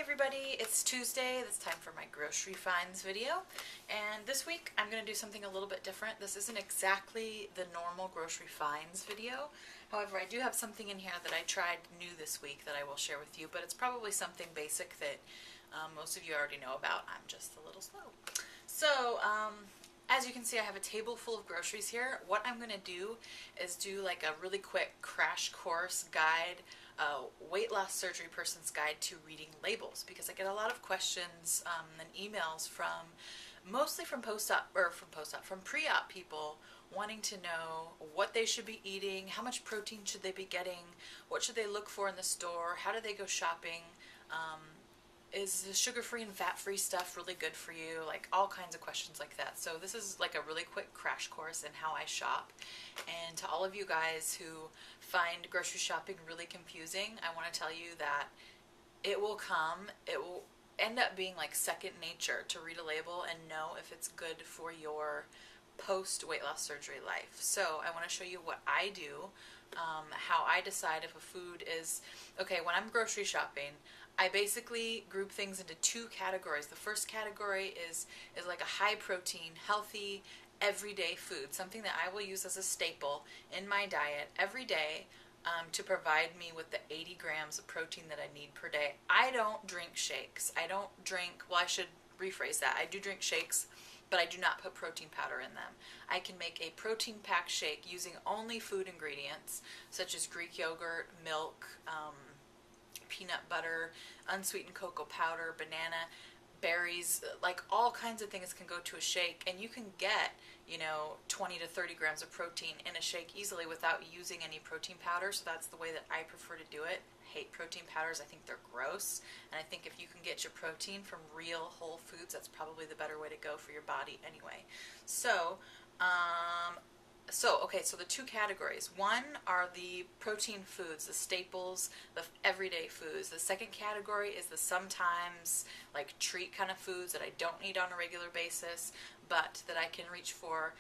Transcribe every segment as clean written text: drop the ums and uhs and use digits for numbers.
everybody, it's Tuesday. It's time for my grocery finds video, and this week I'm going to do something a little bit different. This isn't exactly the normal grocery finds video. However, I do have something in here that I tried new this week that I will share with you, but it's probably something basic that most of you already know about. I'm just a little slow. So, as you can see, I have a table full of groceries here. What I'm going to do is do like a really quick crash course guide, weight loss surgery person's guide to reading labels, because I get a lot of questions and emails mostly from pre-op people wanting to know what they should be eating, how much protein should they be getting, what should they look for in the store, how do they go shopping, is the sugar-free and fat-free stuff really good for you? Like all kinds of questions like that. So this is like a really quick crash course in how I shop. And to all of you guys who find grocery shopping really confusing, I want to tell you that it will end up being like second nature to read a label and know if it's good for your post-weight loss surgery life. So I want to show you what I do, how I decide if a food is, okay, when I'm grocery shopping, I basically group things into two categories. The first category is like a high protein, healthy, everyday food, something that I will use as a staple in my diet every day to provide me with the 80 grams of protein that I need per day. I don't drink shakes. I should rephrase that. I do drink shakes, but I do not put protein powder in them. I can make a protein packed shake using only food ingredients such as Greek yogurt, milk, peanut butter, unsweetened cocoa powder, banana, berries, like all kinds of things can go to a shake, and you can get 20 to 30 grams of protein in a shake easily without using any protein powder. So that's the way that I prefer to do it. I hate protein powders. I think they're gross, and I think if you can get your protein from real whole foods, that's probably the better way to go for your body anyway. So so the two categories. One are the protein foods, the staples, the everyday foods. The second category is the sometimes like treat kind of foods that I don't eat on a regular basis, but that I can reach for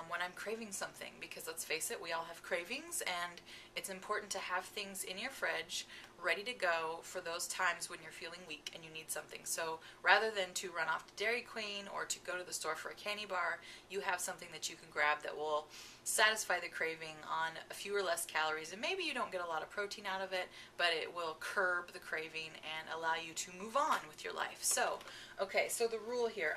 when I'm craving something. Because let's face it, we all have cravings, and it's important to have things in your fridge ready to go for those times when you're feeling weak and you need something. So rather than to run off to Dairy Queen or to go to the store for a candy bar, you have something that you can grab that will satisfy the craving on a few or less calories, and maybe you don't get a lot of protein out of it, but it will curb the craving and allow you to move on with your life. So, okay, so the rule here.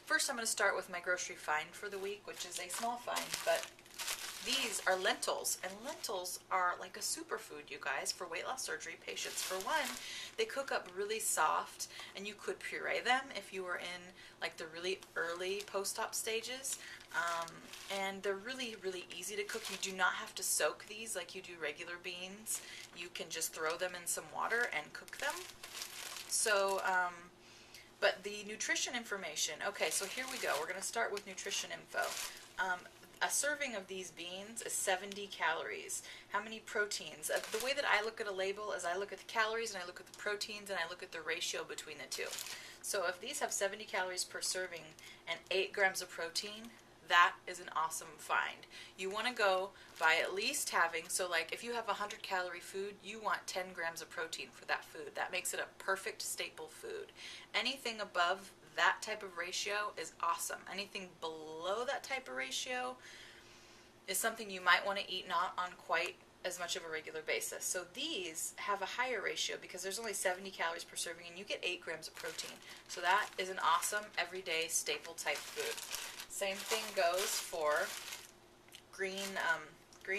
First I'm going to start with my grocery find for the week, which is a small find, but these are lentils, and lentils are like a superfood, you guys, for weight loss surgery patients. For one, they cook up really soft, and you could puree them if you were in like the really early post-op stages, and they're really, really easy to cook. You do not have to soak these like you do regular beans. You can just throw them in some water and cook them. So, but the nutrition information, okay, so here we go. We're going to start with nutrition info. A serving of these beans is 70 calories. How many proteins? The way that I look at a label is I look at the calories and I look at the proteins and I look at the ratio between the two. So if these have 70 calories per serving and 8 grams of protein, that is an awesome find. You want to go by at least having, so like if you have a 100 calorie food, you want 10 grams of protein for that food. That makes it a perfect staple food. Anything above that type of ratio is awesome. Anything below that type of ratio is something you might want to eat not on quite as much of a regular basis. So these have a higher ratio because there's only 70 calories per serving and you get 8 grams of protein. So that is an awesome everyday staple type food. Same thing goes for green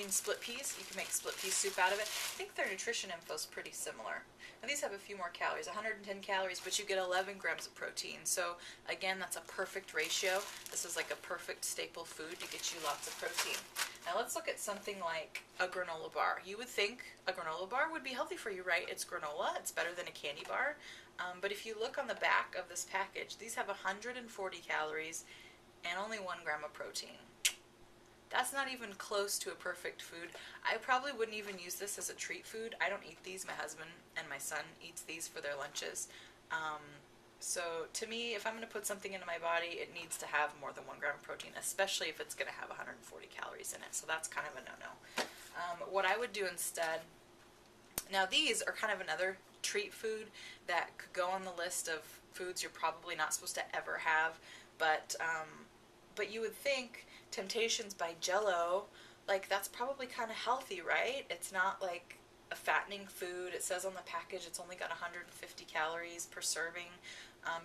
split peas. You can make split pea soup out of it. I think their nutrition info is pretty similar. Now these have a few more calories, 110 calories, but you get 11 grams of protein. So again, that's a perfect ratio. This is like a perfect staple food to get you lots of protein. Now let's look at something like a granola bar. You would think a granola bar would be healthy for you, right? It's granola. It's better than a candy bar. But if you look on the back of this package, these have 140 calories and only 1 gram of protein. That's not even close to a perfect food. I probably wouldn't even use this as a treat food. I don't eat these. My husband and my son eats these for their lunches. So to me, if I'm going to put something into my body, it needs to have more than 1 gram of protein, especially if it's going to have 140 calories in it. So that's kind of a no-no. What I would do instead, Now these are kind of another treat food that could go on the list of foods you're probably not supposed to ever have, but you would think Temptations by Jell-O, like that's probably kind of healthy, right? It's not like a fattening food. It says on the package it's only got 150 calories per serving,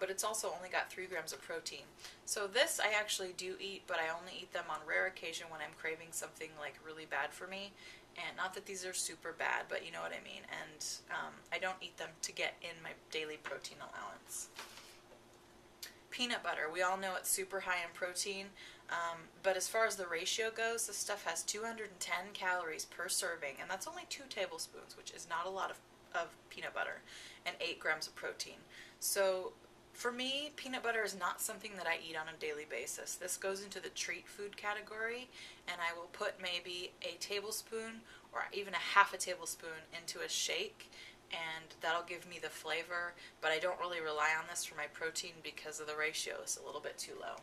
but it's also only got 3 grams of protein. So this I actually do eat, but I only eat them on rare occasion when I'm craving something like really bad for me. And not that these are super bad, but you know what I mean. And I don't eat them to get in my daily protein allowance. Peanut butter, we all know it's super high in protein, but as far as the ratio goes, this stuff has 210 calories per serving, and that's only 2 tablespoons, which is not a lot of peanut butter, and 8 grams of protein. So for me, peanut butter is not something that I eat on a daily basis. This goes into the treat food category, and I will put maybe a tablespoon or even a half a tablespoon into a shake, and that'll give me the flavor, but I don't really rely on this for my protein because of the ratio is a little bit too low.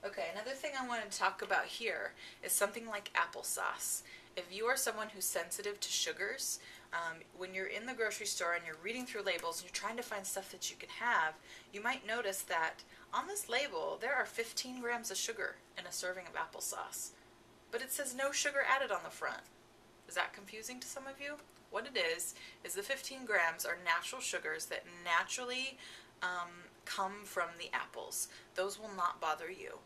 Okay, another thing I want to talk about here is something like applesauce. If you are someone who's sensitive to sugars, when you're in the grocery store and you're reading through labels and you're trying to find stuff that you can have, you might notice that on this label there are 15 grams of sugar in a serving of applesauce, but it says no sugar added on the front. Is that confusing to some of you? What it is the 15 grams are natural sugars that naturally come from the apples. Those will not bother you.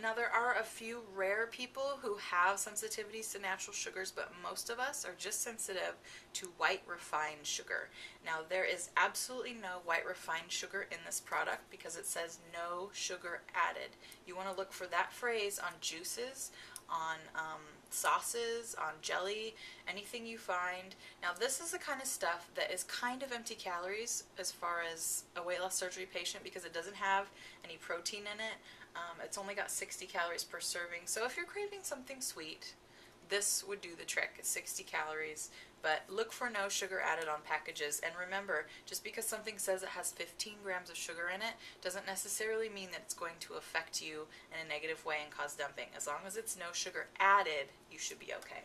Now there are a few rare people who have sensitivities to natural sugars, but most of us are just sensitive to white refined sugar. Now there is absolutely no white refined sugar in this product because it says no sugar added. You want to look for that phrase on juices, on sauces, on jelly, anything you find. Now this is the kind of stuff that is kind of empty calories as far as a weight loss surgery patient because it doesn't have any protein in it. It's only got 60 calories per serving. So if you're craving something sweet, this would do the trick. It's 60 calories, but look for no sugar added on packages. And remember, just because something says it has 15 grams of sugar in it doesn't necessarily mean that it's going to affect you in a negative way and cause dumping. As long as it's no sugar added, you should be okay.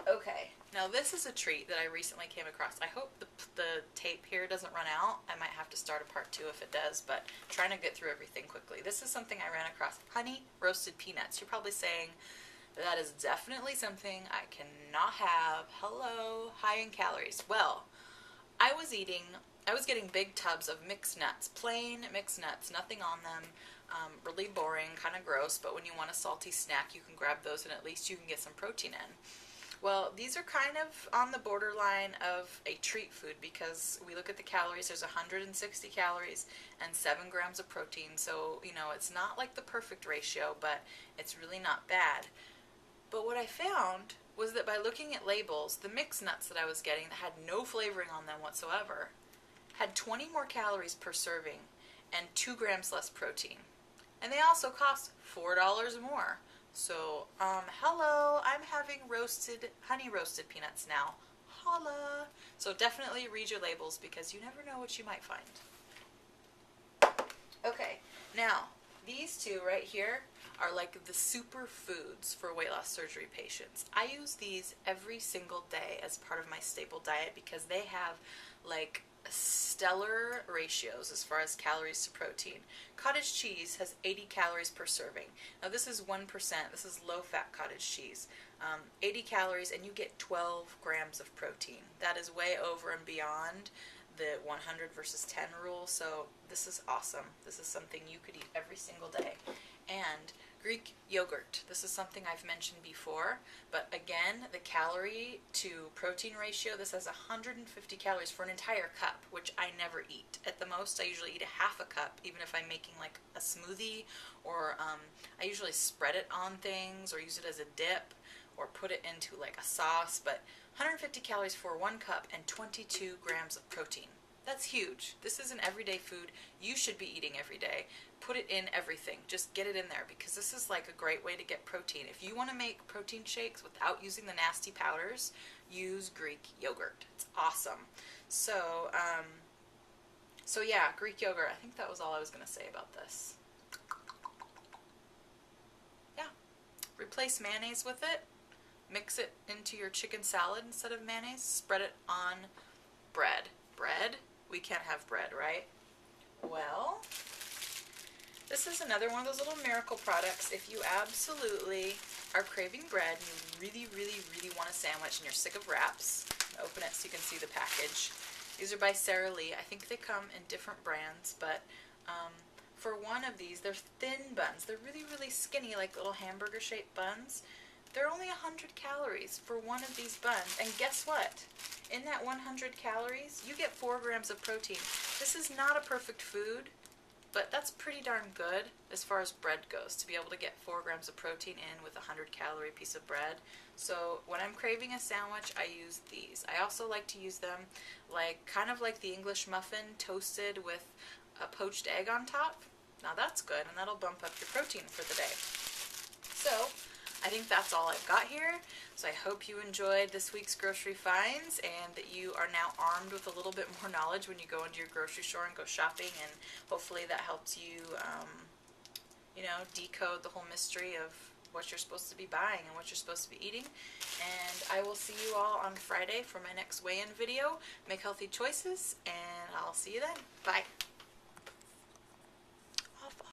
Okay, now this is a treat that I recently came across. I hope the tape here doesn't run out. I might have to start a part 2 if it does, but I'm trying to get through everything quickly. This is something I ran across. Honey roasted peanuts. You're probably saying, that is definitely something I cannot have. Hello, high in calories. Well, I was getting big tubs of mixed nuts, plain mixed nuts, nothing on them. Really boring, kind of gross, but when you want a salty snack, you can grab those and at least you can get some protein in. Well, these are kind of on the borderline of a treat food because we look at the calories, there's 160 calories and 7 grams of protein, so, you know, it's not like the perfect ratio, but it's really not bad. But what I found was that by looking at labels, the mixed nuts that I was getting that had no flavoring on them whatsoever had 20 more calories per serving and 2 grams less protein. And they also cost $4 more. So, hello, I'm having honey roasted peanuts now. Holla! So definitely read your labels because you never know what you might find. Okay, now, these two right here are like the superfoods for weight loss surgery patients. I use these every single day as part of my staple diet because they have like stellar ratios as far as calories to protein. Cottage cheese has 80 calories per serving. Now this is 1%. This is low-fat cottage cheese. 80 calories and you get 12 grams of protein. That is way over and beyond the 100 versus 10 rule, so this is awesome. This is something you could eat every single day. And Greek yogurt. This is something I've mentioned before, but again, the calorie to protein ratio, this has 150 calories for an entire cup, which I never eat. At the most, I usually eat a half a cup, even if I'm making like a smoothie, or I usually spread it on things, or use it as a dip, or put it into like a sauce, but 150 calories for 1 cup and 22 grams of protein. That's huge. This is an everyday food you should be eating every day. Put it in everything. Just get it in there because this is like a great way to get protein. If you want to make protein shakes without using the nasty powders, use Greek yogurt. It's awesome. So yeah, Greek yogurt. I think that was all I was going to say about this. Yeah. Replace mayonnaise with it. mix it into your chicken salad instead of mayonnaise. Spread it on bread. Bread? We can't have bread, right? Well, this is another one of those little miracle products. If you absolutely are craving bread and you really, really, really want a sandwich and you're sick of wraps, open it so you can see the package. These are by Sara Lee. I think they come in different brands, but for one of these, they're thin buns. They're really, really skinny, like little hamburger-shaped buns. They're only 100 calories for one of these buns. And guess what? In that 100 calories, you get 4 grams of protein. This is not a perfect food, but that's pretty darn good as far as bread goes, to be able to get 4 grams of protein in with a 100-calorie piece of bread. So when I'm craving a sandwich, I use these. I also like to use them kind of like the English muffin, toasted with a poached egg on top. Now that's good, and that'll bump up your protein for the day. So I think that's all I've got here. So I hope you enjoyed this week's grocery finds and that you are now armed with a little bit more knowledge when you go into your grocery store and go shopping, and hopefully that helps you, decode the whole mystery of what you're supposed to be buying and what you're supposed to be eating. And I will see you all on Friday for my next weigh-in video. Make healthy choices, and I'll see you then. Bye.